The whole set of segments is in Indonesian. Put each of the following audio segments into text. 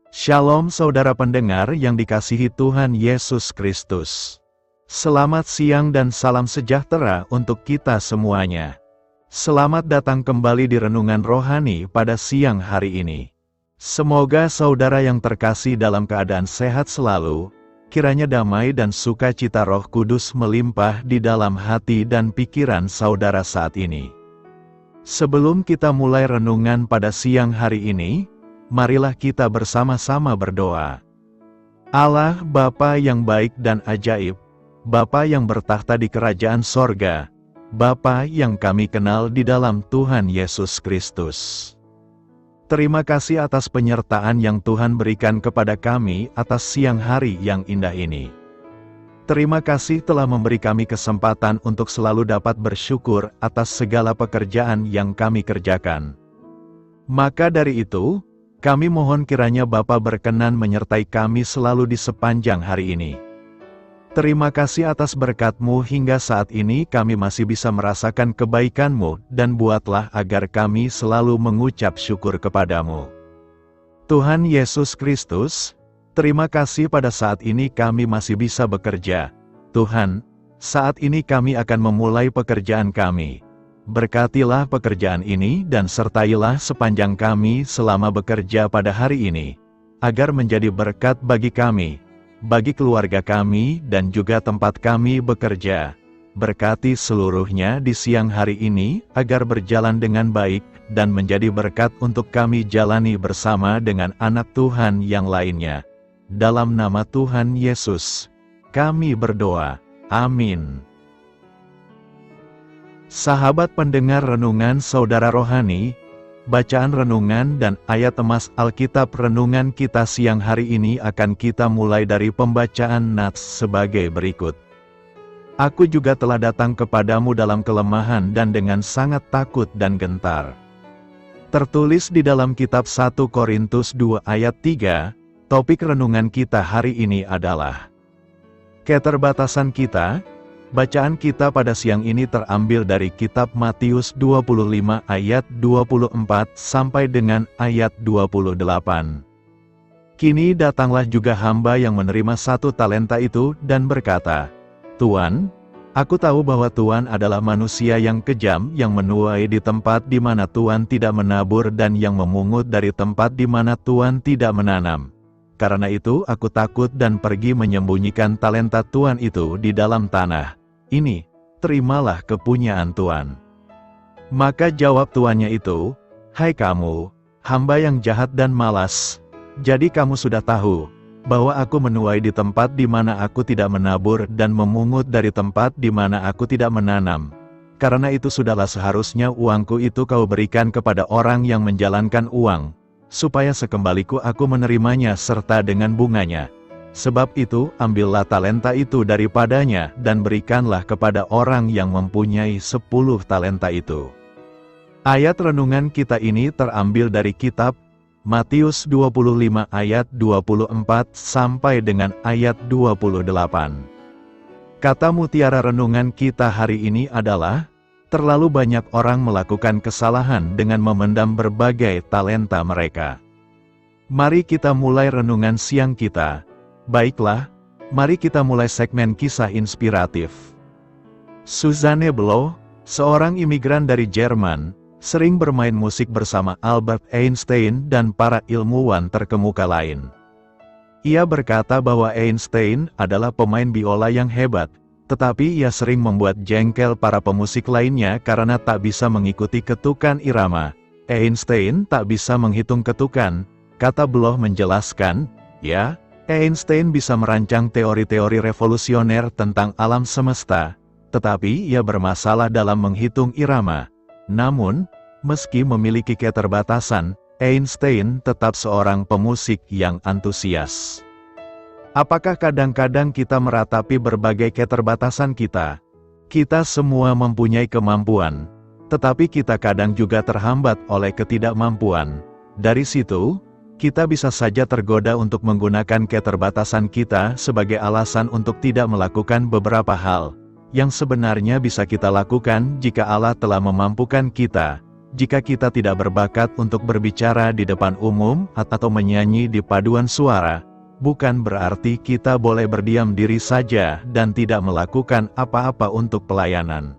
Shalom saudara pendengar yang dikasihi Tuhan Yesus Kristus. Selamat siang dan salam sejahtera untuk kita semuanya. Selamat datang kembali di Renungan Rohani pada siang hari ini. Semoga saudara yang terkasih dalam keadaan sehat selalu, kiranya damai dan sukacita Roh Kudus melimpah di dalam hati dan pikiran saudara saat ini. Sebelum kita mulai renungan pada siang hari ini, marilah kita bersama-sama berdoa. Allah Bapa yang baik dan ajaib, Bapa yang bertahta di kerajaan sorga, Bapa yang kami kenal di dalam Tuhan Yesus Kristus. Terima kasih atas penyertaan yang Tuhan berikan kepada kami atas siang hari yang indah ini. Terima kasih telah memberi kami kesempatan untuk selalu dapat bersyukur atas segala pekerjaan yang kami kerjakan. Maka dari itu, kami mohon kiranya Bapa berkenan menyertai kami selalu di sepanjang hari ini. Terima kasih atas berkat-Mu hingga saat ini kami masih bisa merasakan kebaikan-Mu dan buatlah agar kami selalu mengucap syukur kepada-Mu. Tuhan Yesus Kristus, terima kasih pada saat ini kami masih bisa bekerja. Tuhan, saat ini kami akan memulai pekerjaan kami. Berkatilah pekerjaan ini dan sertailah sepanjang kami selama bekerja pada hari ini, agar menjadi berkat bagi kami, bagi keluarga kami dan juga tempat kami bekerja. Berkati seluruhnya di siang hari ini, agar berjalan dengan baik, dan menjadi berkat untuk kami jalani bersama dengan anak Tuhan yang lainnya. Dalam nama Tuhan Yesus, kami berdoa. Amin. Sahabat pendengar renungan saudara rohani, bacaan renungan dan ayat emas Alkitab renungan kita siang hari ini akan kita mulai dari pembacaan nats sebagai berikut. Aku juga telah datang kepadamu dalam kelemahan dan dengan sangat takut dan gentar. Tertulis di dalam kitab 1 Korintus 2 ayat 3, topik renungan kita hari ini adalah keterbatasan kita. Bacaan kita pada siang ini terambil dari kitab Matius 25 ayat 24 sampai dengan ayat 28. Kini datanglah juga hamba yang menerima 1 talenta itu dan berkata, Tuan, aku tahu bahwa Tuan adalah manusia yang kejam yang menuai di tempat di mana Tuan tidak menabur dan yang memungut dari tempat di mana Tuan tidak menanam. Karena itu aku takut dan pergi menyembunyikan talenta Tuan itu di dalam tanah. Ini, terimalah kepunyaan Tuan. Maka jawab tuannya itu, Hai kamu, hamba yang jahat dan malas, jadi kamu sudah tahu, bahwa aku menuai di tempat di mana aku tidak menabur dan memungut dari tempat di mana aku tidak menanam. Karena itu sudahlah seharusnya uangku itu kau berikan kepada orang yang menjalankan uang, supaya sekembaliku aku menerimanya serta dengan bunganya. Sebab itu, ambillah talenta itu daripadanya, dan berikanlah kepada orang yang mempunyai 10 talenta itu. Ayat renungan kita ini terambil dari kitab Matius 25 ayat 24 sampai dengan ayat 28. Kata mutiara renungan kita hari ini adalah, terlalu banyak orang melakukan kesalahan dengan memendam berbagai talenta mereka. Mari kita mulai renungan siang kita. Baiklah, mari kita mulai segmen kisah inspiratif. Susanne Bloch, seorang imigran dari Jerman, sering bermain musik bersama Albert Einstein dan para ilmuwan terkemuka lain. Ia berkata bahwa Einstein adalah pemain biola yang hebat, tetapi ia sering membuat jengkel para pemusik lainnya karena tak bisa mengikuti ketukan irama. Einstein tak bisa menghitung ketukan, kata Bloch menjelaskan, ya, Einstein bisa merancang teori-teori revolusioner tentang alam semesta, tetapi ia bermasalah dalam menghitung irama. Namun, meski memiliki keterbatasan, Einstein tetap seorang pemusik yang antusias. Apakah kadang-kadang kita meratapi berbagai keterbatasan kita? Kita semua mempunyai kemampuan, tetapi kita kadang juga terhambat oleh ketidakmampuan. Dari situ, kita bisa saja tergoda untuk menggunakan keterbatasan kita sebagai alasan untuk tidak melakukan beberapa hal, yang sebenarnya bisa kita lakukan jika Allah telah memampukan kita. jika kita tidak berbakat untuk berbicara di depan umum atau menyanyi di paduan suara, bukan berarti kita boleh berdiam diri saja dan tidak melakukan apa-apa untuk pelayanan.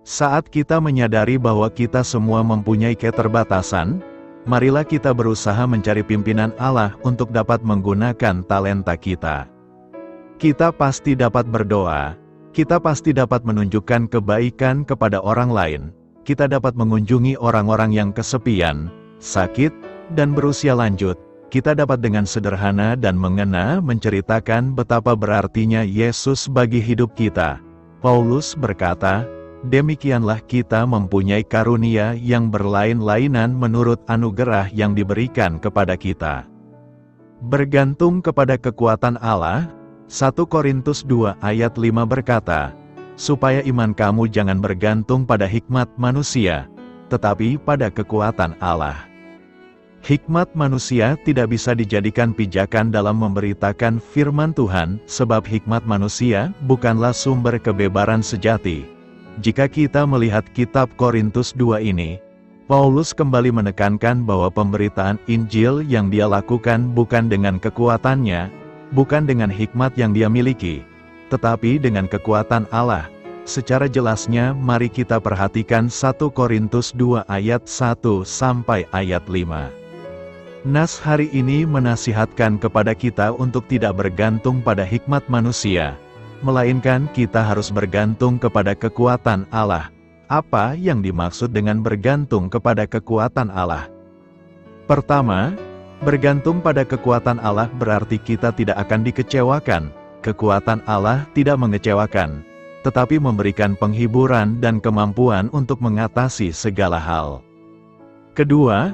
Saat kita menyadari bahwa kita semua mempunyai keterbatasan, marilah kita berusaha mencari pimpinan Allah untuk dapat menggunakan talenta kita. Kita pasti dapat berdoa, kita pasti dapat menunjukkan kebaikan kepada orang lain, kita dapat mengunjungi orang-orang yang kesepian, sakit, dan berusia lanjut. Kita dapat dengan sederhana dan mengena menceritakan betapa berartinya Yesus bagi hidup kita. Paulus berkata, "Demikianlah kita mempunyai karunia yang berlain-lainan menurut anugerah yang diberikan kepada kita." Bergantung kepada kekuatan Allah, 1 Korintus 2 ayat 5 berkata, "Supaya iman kamu jangan bergantung pada hikmat manusia, tetapi pada kekuatan Allah." Hikmat manusia tidak bisa dijadikan pijakan dalam memberitakan firman Tuhan, sebab hikmat manusia bukanlah sumber kebebaran sejati. Jika kita melihat kitab Korintus 2 ini, Paulus kembali menekankan bahwa pemberitaan Injil yang dia lakukan bukan dengan kekuatannya, bukan dengan hikmat yang dia miliki, tetapi dengan kekuatan Allah. Secara jelasnya, mari kita perhatikan 1 Korintus 2 ayat 1 sampai ayat 5. Nas hari ini menasihatkan kepada kita untuk tidak bergantung pada hikmat manusia, melainkan kita harus bergantung kepada kekuatan Allah. Apa yang dimaksud dengan bergantung kepada kekuatan Allah? Pertama, bergantung pada kekuatan Allah berarti kita tidak akan dikecewakan. Kekuatan Allah tidak mengecewakan, tetapi memberikan penghiburan dan kemampuan untuk mengatasi segala hal. Kedua,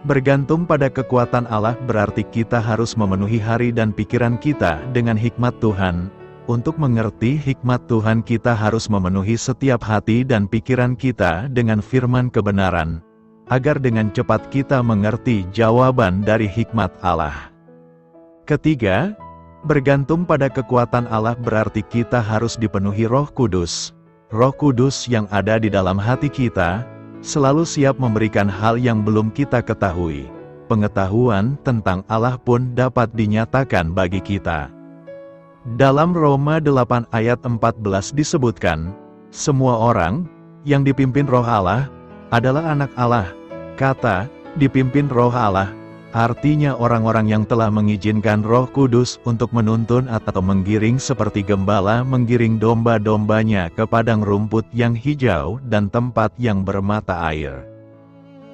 bergantung pada kekuatan Allah berarti kita harus memenuhi hari dan pikiran kita dengan hikmat Tuhan. Untuk mengerti hikmat Tuhan kita harus memenuhi setiap hati dan pikiran kita dengan firman kebenaran, agar dengan cepat kita mengerti jawaban dari hikmat Allah. Ketiga, bergantung pada kekuatan Allah berarti kita harus dipenuhi Roh Kudus. Roh Kudus yang ada di dalam hati kita selalu siap memberikan hal yang belum kita ketahui. Pengetahuan tentang Allah pun dapat dinyatakan bagi kita. Dalam Roma 8 ayat 14 disebutkan, "Semua orang yang dipimpin Roh Allah adalah anak Allah." Kata "dipimpin Roh Allah" artinya orang-orang yang telah mengizinkan Roh Kudus untuk menuntun atau menggiring seperti gembala menggiring domba-dombanya ke padang rumput yang hijau dan tempat yang bermata air.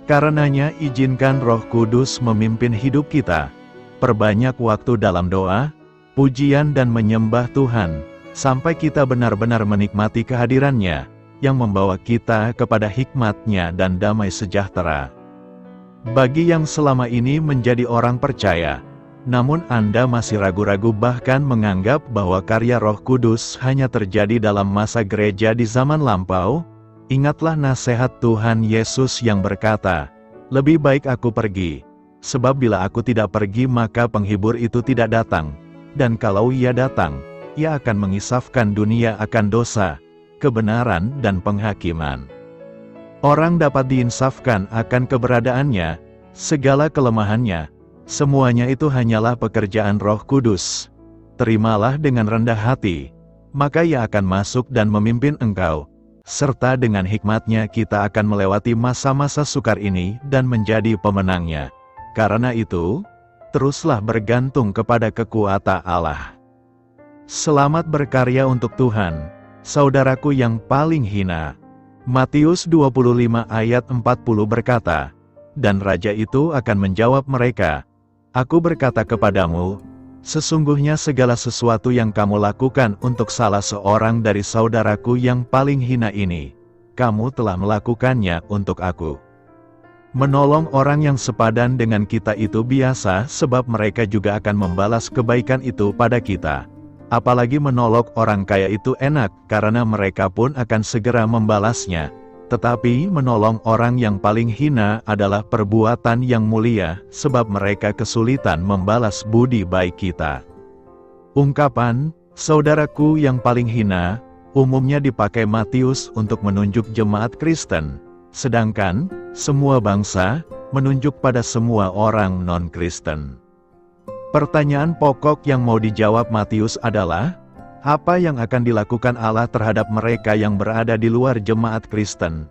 Karenanya izinkan Roh Kudus memimpin hidup kita. Perbanyak waktu dalam doa, pujian dan menyembah Tuhan, sampai kita benar-benar menikmati kehadirannya, yang membawa kita kepada hikmat-Nya dan damai sejahtera. Bagi yang selama ini menjadi orang percaya, namun Anda masih ragu-ragu bahkan menganggap bahwa karya Roh Kudus hanya terjadi dalam masa gereja di zaman lampau, ingatlah nasihat Tuhan Yesus yang berkata, "Lebih baik aku pergi, sebab bila aku tidak pergi maka penghibur itu tidak datang. Dan kalau ia datang, ia akan mengisafkan dunia akan dosa, kebenaran dan penghakiman." Orang dapat diinsafkan akan keberadaannya, segala kelemahannya, semuanya itu hanyalah pekerjaan Roh Kudus. Terimalah dengan rendah hati, maka Ia akan masuk dan memimpin engkau, serta dengan hikmat-Nya kita akan melewati masa-masa sukar ini dan menjadi pemenangnya. Karena itu, teruslah bergantung kepada kekuatan Allah. Selamat berkarya untuk Tuhan, saudaraku yang paling hina. Matius 25 ayat 40 berkata, "Dan raja itu akan menjawab mereka, Aku berkata kepadamu, sesungguhnya segala sesuatu yang kamu lakukan untuk salah seorang dari saudaraku yang paling hina ini, kamu telah melakukannya untuk aku." Menolong orang yang sepadan dengan kita itu biasa sebab mereka juga akan membalas kebaikan itu pada kita. Apalagi menolong orang kaya itu enak karena mereka pun akan segera membalasnya. Tetapi menolong orang yang paling hina adalah perbuatan yang mulia sebab mereka kesulitan membalas budi baik kita. Ungkapan, saudaraku yang paling hina, umumnya dipakai Matius untuk menunjuk jemaat Kristen. sedangkan semua bangsa menunjuk pada semua orang non-Kristen. Pertanyaan pokok yang mau dijawab Matius adalah, apa yang akan dilakukan Allah terhadap mereka yang berada di luar jemaat Kristen?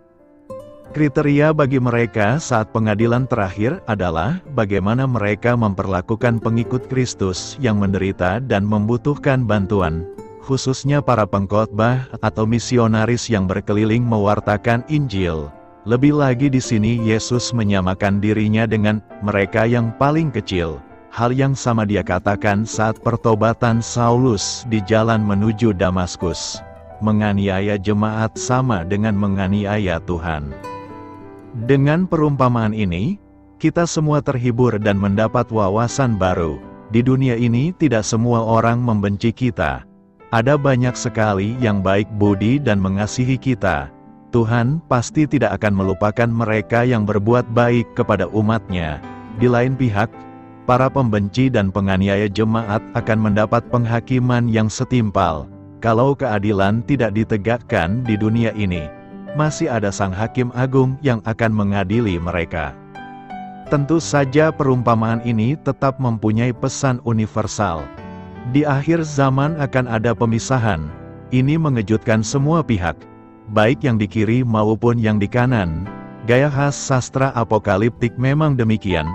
Kriteria bagi mereka saat pengadilan terakhir adalah bagaimana mereka memperlakukan pengikut Kristus yang menderita dan membutuhkan bantuan, khususnya para pengkhotbah atau misionaris yang berkeliling mewartakan Injil. Lebih lagi di sini Yesus menyamakan dirinya dengan mereka yang paling kecil. Hal yang sama dia katakan saat pertobatan Saulus di jalan menuju Damaskus. Menganiaya jemaat sama dengan menganiaya Tuhan. Dengan perumpamaan ini, kita semua terhibur dan mendapat wawasan baru. Di dunia ini tidak semua orang membenci kita. Ada banyak sekali yang baik budi dan mengasihi kita. Tuhan pasti tidak akan melupakan mereka yang berbuat baik kepada umatnya. Di lain pihak, para pembenci dan penganiaya jemaat akan mendapat penghakiman yang setimpal. Kalau keadilan tidak ditegakkan di dunia ini, masih ada Sang Hakim Agung yang akan mengadili mereka. Tentu saja perumpamaan ini tetap mempunyai pesan universal. Di akhir zaman akan ada pemisahan. Ini mengejutkan semua pihak, baik yang di kiri maupun yang di kanan. Gaya khas sastra apokaliptik memang demikian.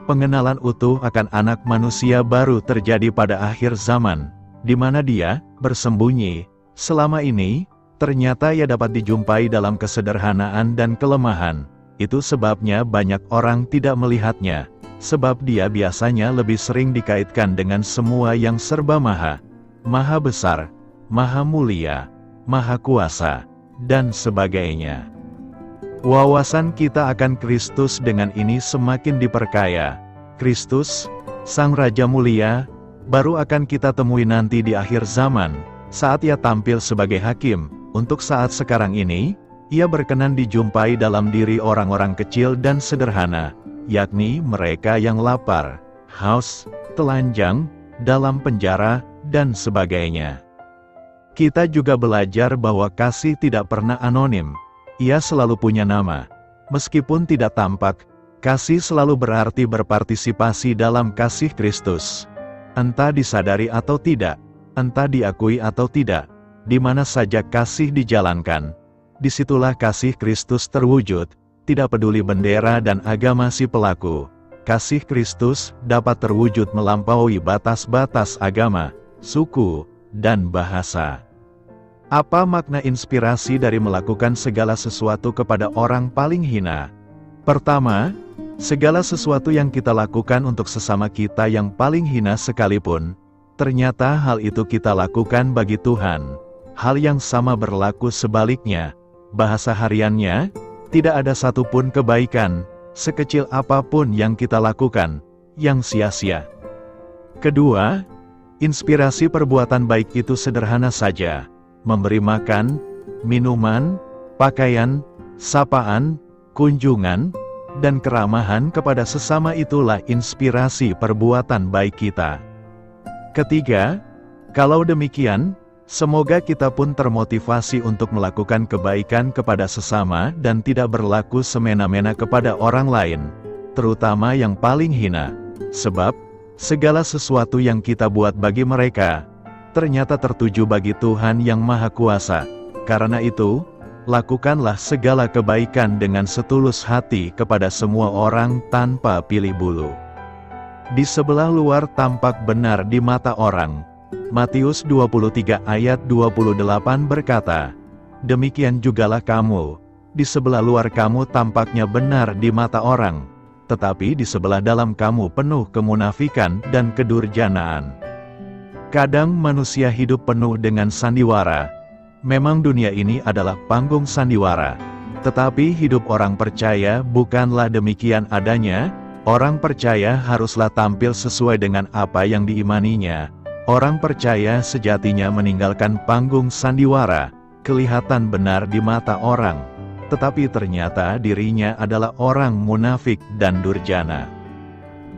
Pengenalan utuh akan anak manusia baru terjadi pada akhir zaman, di mana dia bersembunyi. Selama ini, ternyata ia dapat dijumpai dalam kesederhanaan dan kelemahan. Itu sebabnya banyak orang tidak melihatnya, sebab dia biasanya lebih sering dikaitkan dengan semua yang serba maha, maha besar, maha mulia, maha kuasa, dan sebagainya. Wawasan kita akan Kristus dengan ini semakin diperkaya. Kristus, Sang Raja Mulia, baru akan kita temui nanti di akhir zaman, saat ia tampil sebagai hakim. Untuk saat sekarang ini, ia berkenan dijumpai dalam diri orang-orang kecil dan sederhana, yakni mereka yang lapar, haus, telanjang, dalam penjara, dan sebagainya. Kita juga belajar bahwa kasih tidak pernah anonim. Ia selalu punya nama. Meskipun tidak tampak, kasih selalu berarti berpartisipasi dalam kasih Kristus. Entah disadari atau tidak, entah diakui atau tidak, di mana saja kasih dijalankan, disitulah kasih Kristus terwujud. Tidak peduli bendera dan agama si pelaku, kasih Kristus dapat terwujud melampaui batas-batas agama, suku, dan bahasa. Apa makna inspirasi dari melakukan segala sesuatu kepada orang paling hina? Pertama, segala sesuatu yang kita lakukan untuk sesama kita yang paling hina sekalipun, ternyata hal itu kita lakukan bagi Tuhan. Hal yang sama berlaku sebaliknya. Bahasa hariannya, tidak ada satupun kebaikan, sekecil apapun yang kita lakukan, yang sia-sia. Kedua, inspirasi perbuatan baik itu sederhana saja. Memberi makan, minuman, pakaian, sapaan, kunjungan, dan keramahan kepada sesama itulah inspirasi perbuatan baik kita. Ketiga, kalau demikian, semoga kita pun termotivasi untuk melakukan kebaikan kepada sesama dan tidak berlaku semena-mena kepada orang lain, terutama yang paling hina. Sebab, segala sesuatu yang kita buat bagi mereka, ternyata tertuju bagi Tuhan yang Maha Kuasa. Karena itu, lakukanlah segala kebaikan dengan setulus hati kepada semua orang tanpa pilih bulu. Di sebelah luar tampak benar di mata orang. Matius 23 ayat 28 berkata, demikian jugalah kamu, di sebelah luar kamu tampaknya benar di mata orang, tetapi di sebelah dalam kamu penuh kemunafikan dan kedurjanaan. Kadang manusia hidup penuh dengan sandiwara. Memang dunia ini adalah panggung sandiwara, tetapi hidup orang percaya bukanlah demikian adanya. Orang percaya haruslah tampil sesuai dengan apa yang diimaninya. Orang percaya sejatinya meninggalkan panggung sandiwara, kelihatan benar di mata orang, tetapi ternyata dirinya adalah orang munafik dan durjana.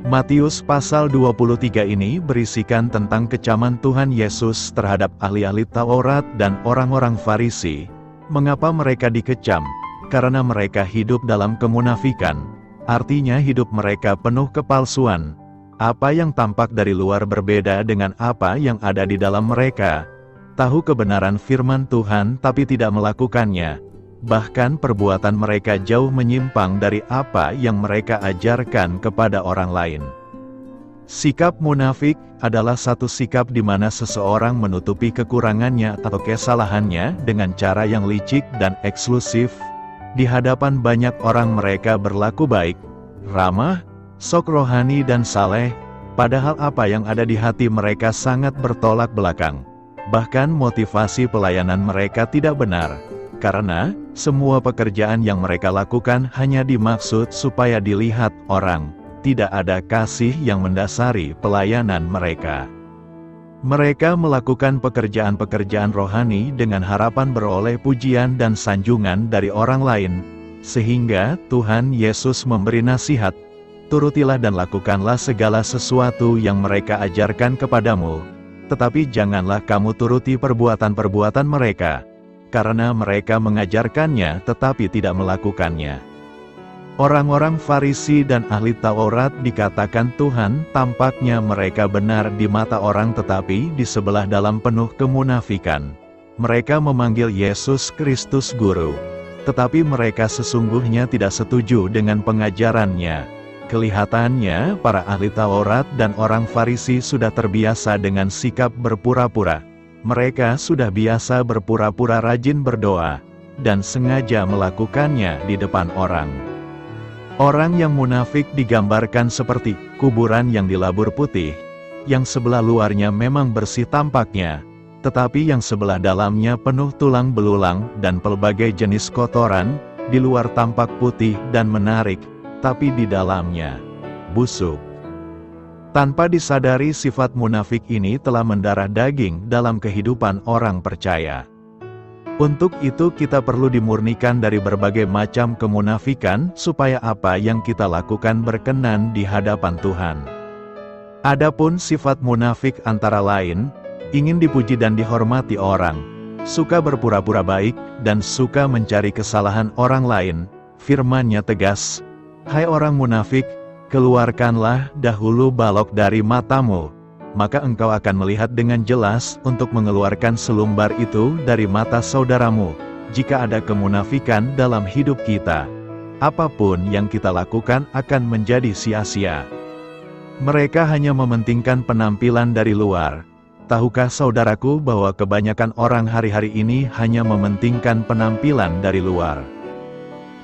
Matius pasal 23 ini berisikan tentang kecaman Tuhan Yesus terhadap ahli-ahli Taurat dan orang-orang Farisi. Mengapa mereka dikecam? karena mereka hidup dalam kemunafikan. Artinya hidup mereka penuh kepalsuan. Apa yang tampak dari luar berbeda dengan apa yang ada di dalam mereka. Tahu kebenaran firman Tuhan tapi tidak melakukannya. Bahkan perbuatan mereka jauh menyimpang dari apa yang mereka ajarkan kepada orang lain. Sikap munafik adalah satu sikap di mana seseorang menutupi kekurangannya atau kesalahannya dengan cara yang licik dan eksklusif. Di hadapan banyak orang mereka berlaku baik, ramah, sok rohani dan saleh, padahal apa yang ada di hati mereka sangat bertolak belakang. Bahkan motivasi pelayanan mereka tidak benar, karena semua pekerjaan yang mereka lakukan hanya dimaksud supaya dilihat orang. Tidak ada kasih yang mendasari pelayanan mereka. Mereka melakukan pekerjaan-pekerjaan rohani dengan harapan beroleh pujian dan sanjungan dari orang lain, sehingga Tuhan Yesus memberi nasihat, "Turutilah dan lakukanlah segala sesuatu yang mereka ajarkan kepadamu, tetapi janganlah kamu turuti perbuatan-perbuatan mereka, karena mereka mengajarkannya tetapi tidak melakukannya." Orang-orang Farisi dan ahli Taurat dikatakan Tuhan, tampaknya mereka benar di mata orang tetapi di sebelah dalam penuh kemunafikan. Mereka memanggil Yesus Kristus Guru, tetapi mereka sesungguhnya tidak setuju dengan pengajarannya. Kelihatannya para ahli Taurat dan orang Farisi sudah terbiasa dengan sikap berpura-pura. Mereka sudah biasa berpura-pura rajin berdoa, dan sengaja melakukannya di depan orang. Orang yang munafik digambarkan seperti kuburan yang dilabur putih, yang sebelah luarnya memang bersih tampaknya, tetapi yang sebelah dalamnya penuh tulang belulang dan pelbagai jenis kotoran, di luar tampak putih dan menarik, tapi di dalamnya busuk. Tanpa disadari sifat munafik ini telah mendarah daging dalam kehidupan orang percaya. Untuk itu kita perlu dimurnikan dari berbagai macam kemunafikan, supaya apa yang kita lakukan berkenan di hadapan Tuhan. Adapun sifat munafik antara lain, ingin dipuji dan dihormati orang, suka berpura-pura baik, dan suka mencari kesalahan orang lain. Firman-Nya tegas, "Hai orang munafik, keluarkanlah dahulu balok dari matamu, maka engkau akan melihat dengan jelas untuk mengeluarkan selumbar itu dari mata saudaramu." Jika ada kemunafikan dalam hidup kita, apapun yang kita lakukan akan menjadi sia-sia. Mereka hanya mementingkan penampilan dari luar. Tahukah saudaraku bahwa kebanyakan orang hari-hari ini hanya mementingkan penampilan dari luar?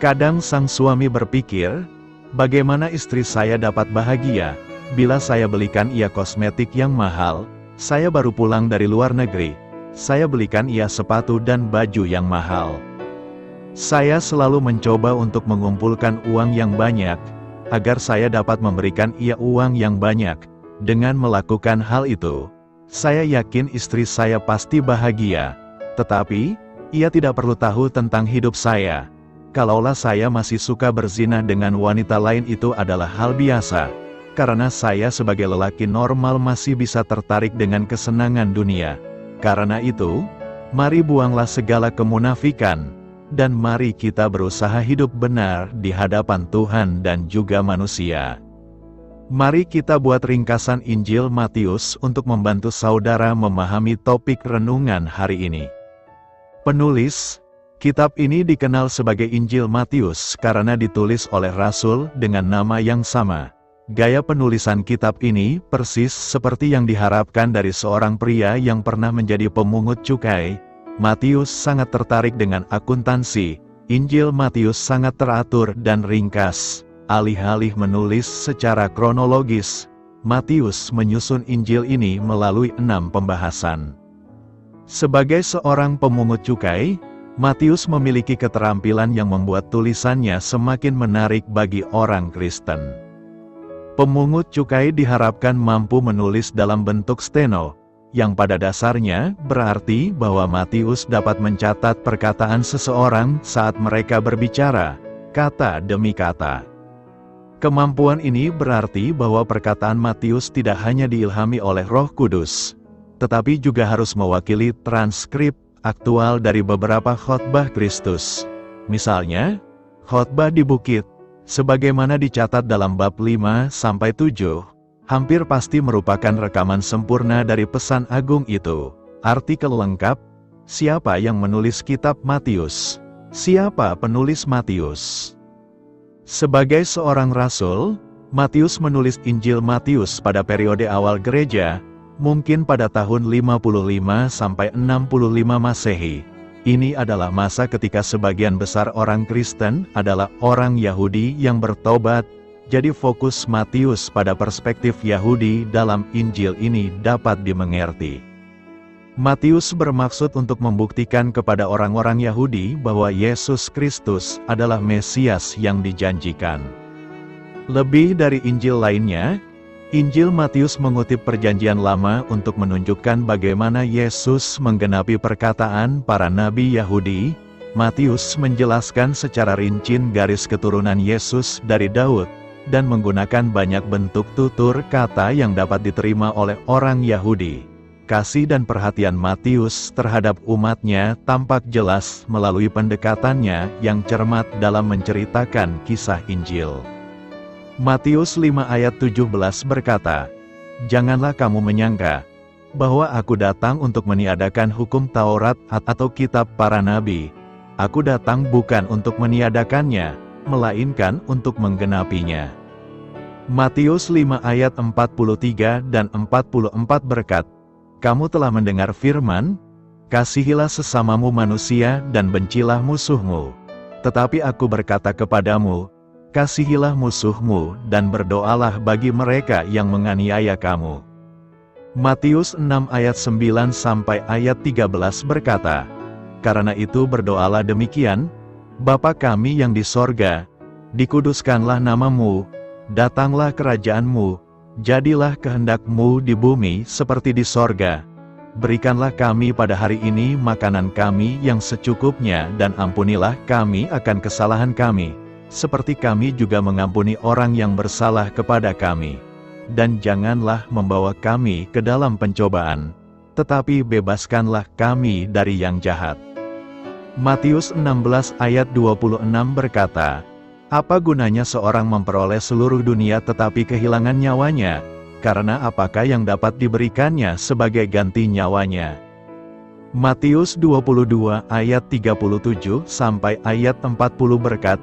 Kadang sang suami berpikir, bagaimana istri saya dapat bahagia bila saya belikan ia kosmetik yang mahal? Saya baru pulang dari luar negeri, saya belikan ia sepatu dan baju yang mahal. Saya selalu mencoba untuk mengumpulkan uang yang banyak, agar saya dapat memberikan ia uang yang banyak. Dengan melakukan hal itu, saya yakin istri saya pasti bahagia. Tetapi, ia tidak perlu tahu tentang hidup saya. Kalaulah saya masih suka berzina dengan wanita lain, itu adalah hal biasa. Karena saya sebagai lelaki normal masih bisa tertarik dengan kesenangan dunia. Karena itu, mari buanglah segala kemunafikan, dan mari kita berusaha hidup benar di hadapan Tuhan dan juga manusia. Mari kita buat ringkasan Injil Matius untuk membantu saudara memahami topik renungan hari ini. Penulis kitab ini dikenal sebagai Injil Matius karena ditulis oleh Rasul dengan nama yang sama. Gaya penulisan kitab ini persis seperti yang diharapkan dari seorang pria yang pernah menjadi pemungut cukai. Matius sangat tertarik dengan akuntansi. Injil Matius sangat teratur dan ringkas. Alih-alih menulis secara kronologis, Matius menyusun Injil ini melalui 6 pembahasan. Sebagai seorang pemungut cukai, Matius memiliki keterampilan yang membuat tulisannya semakin menarik bagi orang Kristen. Pemungut cukai diharapkan mampu menulis dalam bentuk steno, yang pada dasarnya berarti bahwa Matius dapat mencatat perkataan seseorang saat mereka berbicara, kata demi kata. Kemampuan ini berarti bahwa perkataan Matius tidak hanya diilhami oleh Roh Kudus, tetapi juga harus mewakili transkrip aktual dari beberapa khotbah Kristus. Misalnya, khotbah di bukit, sebagaimana dicatat dalam bab 5-7, hampir pasti merupakan rekaman sempurna dari pesan agung itu. Artikel lengkap, siapa yang menulis kitab Matius? Siapa penulis Matius? Sebagai seorang rasul, Matius menulis Injil Matius pada periode awal gereja, mungkin pada tahun 55-65 Masehi. Ini adalah masa ketika sebagian besar orang Kristen adalah orang Yahudi yang bertobat, jadi fokus Matius pada perspektif Yahudi dalam Injil ini dapat dimengerti. Matius bermaksud untuk membuktikan kepada orang-orang Yahudi bahwa Yesus Kristus adalah Mesias yang dijanjikan. Lebih dari Injil lainnya, Injil Matius mengutip Perjanjian Lama untuk menunjukkan bagaimana Yesus menggenapi perkataan para nabi Yahudi. Matius menjelaskan secara rinci garis keturunan Yesus dari Daud, dan menggunakan banyak bentuk tutur kata yang dapat diterima oleh orang Yahudi. Kasih dan perhatian Matius terhadap umatnya tampak jelas melalui pendekatannya yang cermat dalam menceritakan kisah Injil. Matius 5 ayat 17 berkata, "Janganlah kamu menyangka bahwa aku datang untuk meniadakan hukum Taurat atau kitab para nabi. Aku datang bukan untuk meniadakannya, melainkan untuk menggenapinya." Matius 5 ayat 43 dan 44 berkat, "Kamu telah mendengar firman, kasihilah sesamamu manusia dan bencilah musuhmu. Tetapi aku berkata kepadamu, kasihilah musuhmu dan berdoalah bagi mereka yang menganiaya kamu." Matius 6 ayat 9 sampai ayat 13 berkata, "Karena itu berdoalah demikian, Bapa kami yang di sorga, dikuduskanlah namamu, datanglah kerajaanmu, jadilah kehendakmu di bumi seperti di sorga. Berikanlah kami pada hari ini makanan kami yang secukupnya, dan ampunilah kami akan kesalahan kami, seperti kami juga mengampuni orang yang bersalah kepada kami. Dan janganlah membawa kami ke dalam pencobaan, tetapi bebaskanlah kami dari yang jahat." Matius 16 ayat 26 berkata, "Apa gunanya seorang memperoleh seluruh dunia tetapi kehilangan nyawanya? Karena apakah yang dapat diberikannya sebagai ganti nyawanya?" Matius 22 ayat 37 sampai ayat 40 berkat,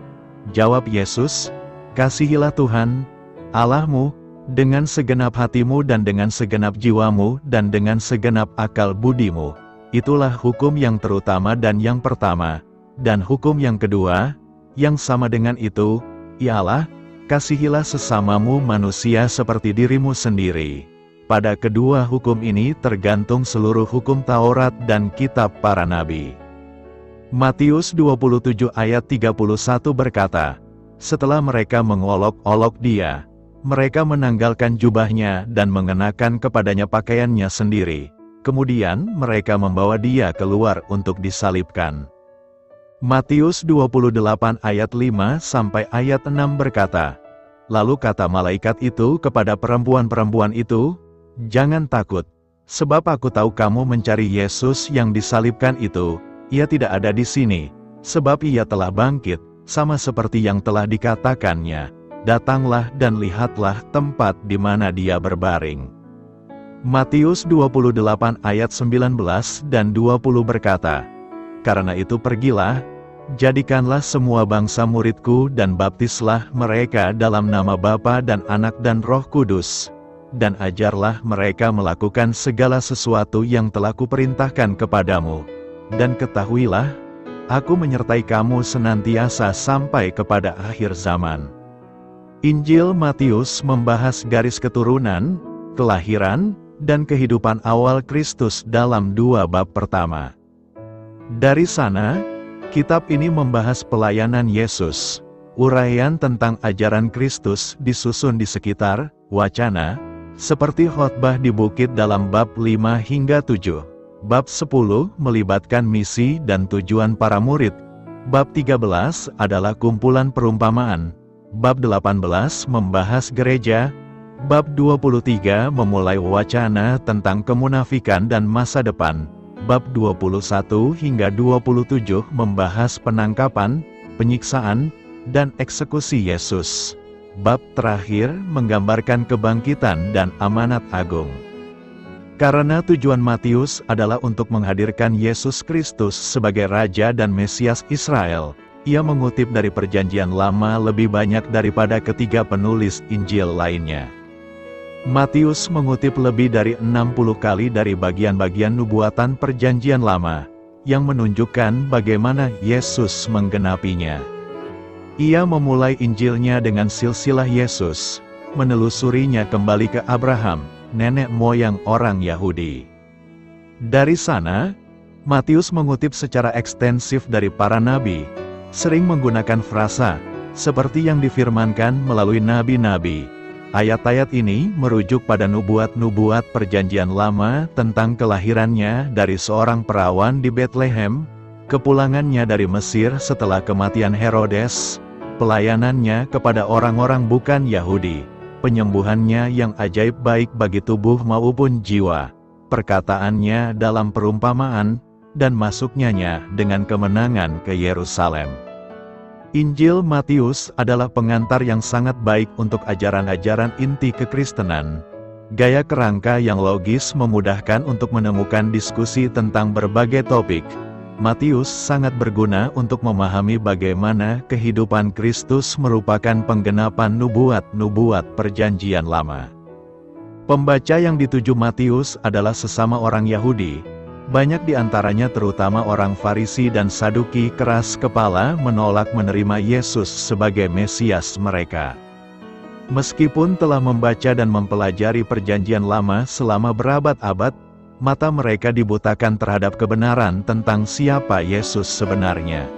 jawab Yesus, "Kasihilah Tuhan, Allahmu, dengan segenap hatimu dan dengan segenap jiwamu dan dengan segenap akal budimu. Itulah hukum yang terutama dan yang pertama. Dan hukum yang kedua, yang sama dengan itu, ialah, kasihilah sesamamu manusia seperti dirimu sendiri. Pada kedua hukum ini tergantung seluruh hukum Taurat dan kitab para nabi." Matius 27 ayat 31 berkata, "Setelah mereka mengolok-olok dia, mereka menanggalkan jubahnya dan mengenakan kepadanya pakaiannya sendiri. Kemudian mereka membawa dia keluar untuk disalibkan." Matius 28 ayat 5 sampai ayat 6 berkata, "Lalu kata malaikat itu kepada perempuan-perempuan itu, 'Jangan takut, sebab aku tahu kamu mencari Yesus yang disalibkan itu. Ia tidak ada di sini, sebab ia telah bangkit, sama seperti yang telah dikatakannya. Datanglah dan lihatlah tempat di mana dia berbaring.'" Matius 28 ayat 19 dan 20 berkata, "Karena itu pergilah, jadikanlah semua bangsa muridku dan baptislah mereka dalam nama Bapa dan Anak dan Roh Kudus, dan ajarlah mereka melakukan segala sesuatu yang telah kuperintahkan kepadamu. Dan ketahuilah, aku menyertai kamu senantiasa sampai kepada akhir zaman." Injil Matius membahas garis keturunan, kelahiran, dan kehidupan awal Kristus dalam dua bab pertama. Dari sana, kitab ini membahas pelayanan Yesus. Uraian tentang ajaran Kristus disusun di sekitar wacana, seperti khotbah di bukit dalam bab 5 hingga 7. Bab 10 melibatkan misi dan tujuan para murid. Bab 13 adalah kumpulan perumpamaan. Bab 18 membahas gereja. Bab 23 memulai wacana tentang kemunafikan dan masa depan. bab 21 hingga 27 membahas penangkapan, penyiksaan, dan eksekusi Yesus. Bab terakhir menggambarkan kebangkitan dan amanat agung. Karena tujuan Matius adalah untuk menghadirkan Yesus Kristus sebagai Raja dan Mesias Israel, ia mengutip dari Perjanjian Lama lebih banyak daripada ketiga penulis Injil lainnya. Matius mengutip lebih dari 60 kali dari bagian-bagian nubuatan Perjanjian Lama, yang menunjukkan bagaimana Yesus menggenapinya. Ia memulai Injilnya dengan silsilah Yesus, menelusurinya kembali ke Abraham, nenek moyang orang Yahudi. Dari sana, Matius mengutip secara ekstensif dari para nabi, sering menggunakan frasa, seperti yang difirmankan melalui nabi-nabi. Ayat-ayat ini merujuk pada nubuat-nubuat Perjanjian Lama tentang kelahirannya dari seorang perawan di Betlehem, kepulangannya dari Mesir setelah kematian Herodes, pelayanannya kepada orang-orang bukan Yahudi, penyembuhannya yang ajaib baik bagi tubuh maupun jiwa, perkataannya dalam perumpamaan, dan masuknya dengan kemenangan ke Yerusalem. Injil Matius adalah pengantar yang sangat baik untuk ajaran-ajaran inti kekristenan. Gaya kerangka yang logis memudahkan untuk menemukan diskusi tentang berbagai topik. Matius sangat berguna untuk memahami bagaimana kehidupan Kristus merupakan penggenapan nubuat-nubuat Perjanjian Lama. Pembaca yang dituju Matius adalah sesama orang Yahudi. Banyak di antaranya terutama orang Farisi dan Saduki keras kepala menolak menerima Yesus sebagai Mesias mereka. Meskipun telah membaca dan mempelajari Perjanjian Lama selama berabad-abad, mata mereka dibutakan terhadap kebenaran tentang siapa Yesus sebenarnya.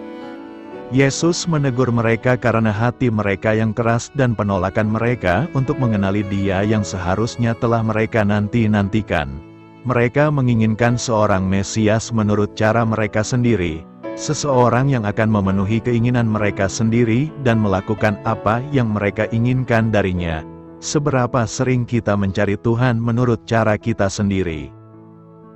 Yesus menegur mereka karena hati mereka yang keras dan penolakan mereka untuk mengenali Dia yang seharusnya telah mereka nanti-nantikan. Mereka menginginkan seorang Mesias menurut cara mereka sendiri, seseorang yang akan memenuhi keinginan mereka sendiri dan melakukan apa yang mereka inginkan darinya. Seberapa sering kita mencari Tuhan menurut cara kita sendiri?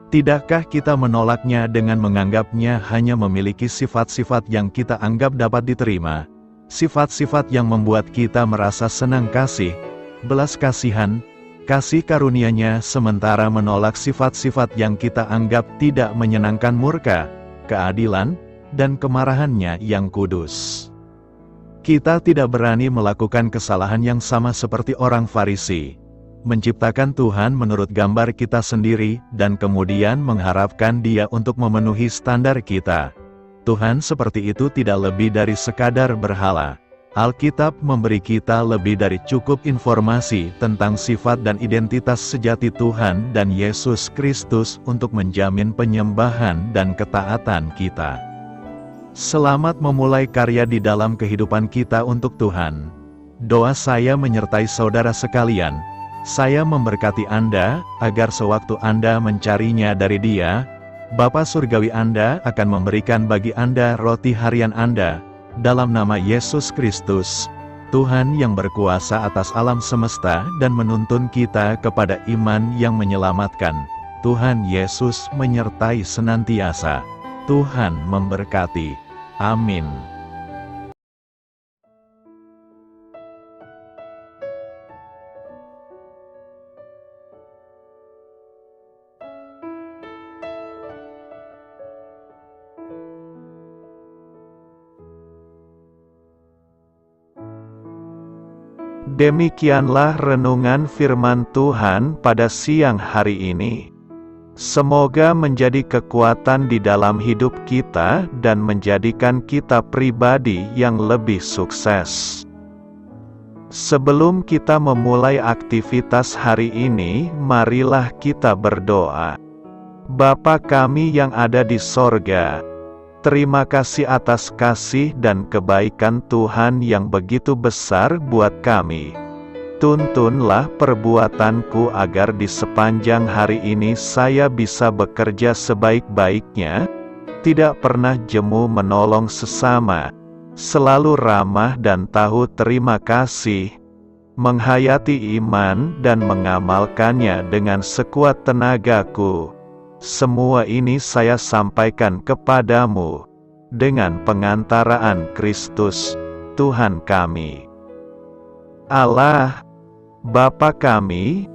Tidakkah kita menolaknya dengan menganggapnya hanya memiliki sifat-sifat yang kita anggap dapat diterima? Sifat-sifat yang membuat kita merasa senang kasih, belas kasihan, kasih karunia-Nya, sementara menolak sifat-sifat yang kita anggap tidak menyenangkan murka, keadilan, dan kemarahan-Nya yang kudus. Kita tidak berani melakukan kesalahan yang sama seperti orang Farisi, menciptakan Tuhan menurut gambar kita sendiri, dan kemudian mengharapkan Dia untuk memenuhi standar kita. Tuhan seperti itu tidak lebih dari sekadar berhala. Alkitab memberi kita lebih dari cukup informasi tentang sifat dan identitas sejati Tuhan dan Yesus Kristus untuk menjamin penyembahan dan ketaatan kita. Selamat memulai karya di dalam kehidupan kita untuk Tuhan. Doa saya menyertai saudara sekalian. Saya memberkati Anda, agar sewaktu Anda mencarinya dari Dia, Bapa Surgawi Anda akan memberikan bagi Anda roti harian Anda, dalam nama Yesus Kristus, Tuhan yang berkuasa atas alam semesta dan menuntun kita kepada iman yang menyelamatkan. Tuhan Yesus menyertai senantiasa. Tuhan memberkati. Amin. Demikianlah renungan firman Tuhan pada siang hari ini. Semoga menjadi kekuatan di dalam hidup kita dan menjadikan kita pribadi yang lebih sukses. Sebelum kita memulai aktivitas hari ini, marilah kita berdoa. Bapa kami yang ada di sorga, terima kasih atas kasih dan kebaikan Tuhan yang begitu besar buat kami. Tuntunlah perbuatanku agar di sepanjang hari ini saya bisa bekerja sebaik-baiknya, tidak pernah jemu menolong sesama, selalu ramah dan tahu terima kasih, menghayati iman dan mengamalkannya dengan sekuat tenagaku. Semua ini saya sampaikan kepadamu dengan pengantaraan Kristus, Tuhan kami. Allah, Bapa kami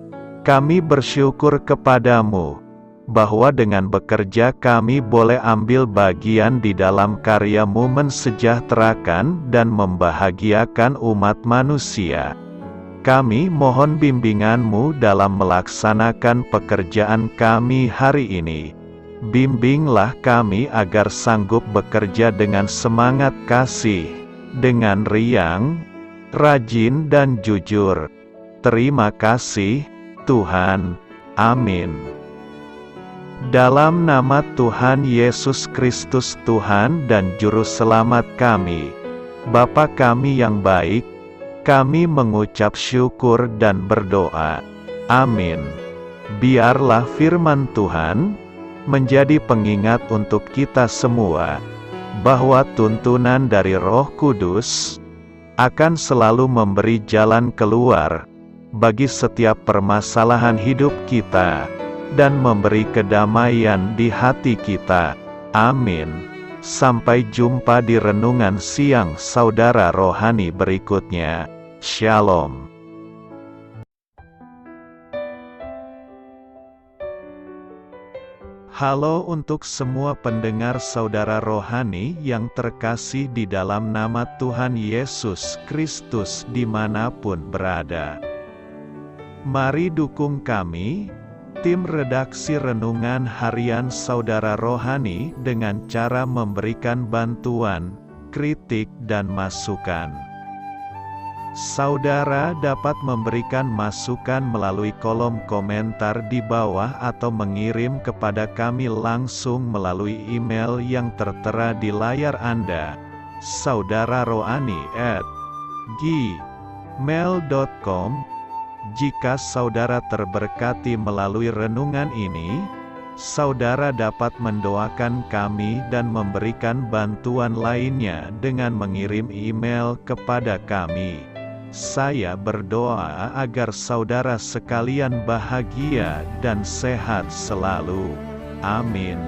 bersyukur kepadamu, bahwa dengan bekerja kami boleh ambil bagian di dalam karya-Mu mensejahterakan dan membahagiakan umat manusia. Kami mohon bimbingan-Mu dalam melaksanakan pekerjaan kami hari ini. Bimbinglah kami agar sanggup bekerja dengan semangat kasih, dengan riang, rajin dan jujur. Terima kasih, Tuhan. Amin. Dalam nama Tuhan Yesus Kristus Tuhan dan Juru Selamat kami, Bapa kami yang baik, kami mengucap syukur dan berdoa. Amin. Biarlah firman Tuhan menjadi pengingat untuk kita semua, bahwa tuntunan dari Roh Kudus akan selalu memberi jalan keluar bagi setiap permasalahan hidup kita, dan memberi kedamaian di hati kita. Amin. Sampai jumpa di renungan siang saudara rohani berikutnya. Shalom. Halo untuk semua pendengar saudara rohani yang terkasih di dalam nama Tuhan Yesus Kristus dimanapun berada. Mari dukung kami, tim redaksi Renungan Harian Saudara Rohani, dengan cara memberikan bantuan, kritik dan masukan. Saudara dapat memberikan masukan melalui kolom komentar di bawah atau mengirim kepada kami langsung melalui email yang tertera di layar Anda, saudararohani@gmail.com. Jika saudara terberkati melalui renungan ini, saudara dapat mendoakan kami dan memberikan bantuan lainnya dengan mengirim email kepada kami. Saya berdoa agar saudara sekalian bahagia dan sehat selalu. Amin.